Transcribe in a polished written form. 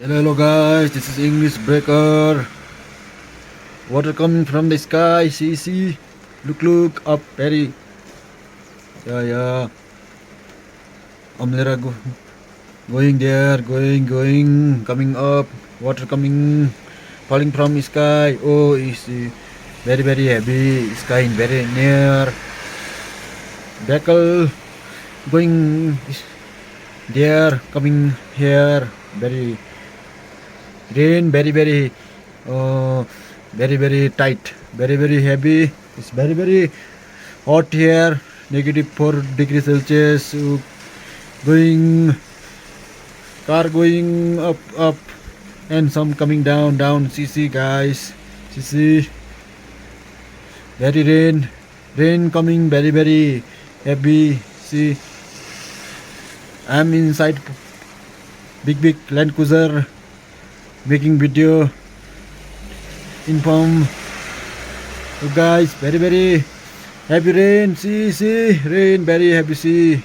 Hello guys, this is English breaker. Water coming from the sky. See. Look up, very. Yeah. Amlera going there, going, coming up. Water coming, falling from the sky. Oh, it's very heavy. Sky very near. Beckle going there, coming here. Very rain, very very tight, very heavy. It's very hot here. -4 degrees Celsius. Going car going up and some coming down. See guys. See very rain coming very heavy. See, I'm inside big Land Cruiser making video inform you guys. Very heavy rain. See rain very heavy. See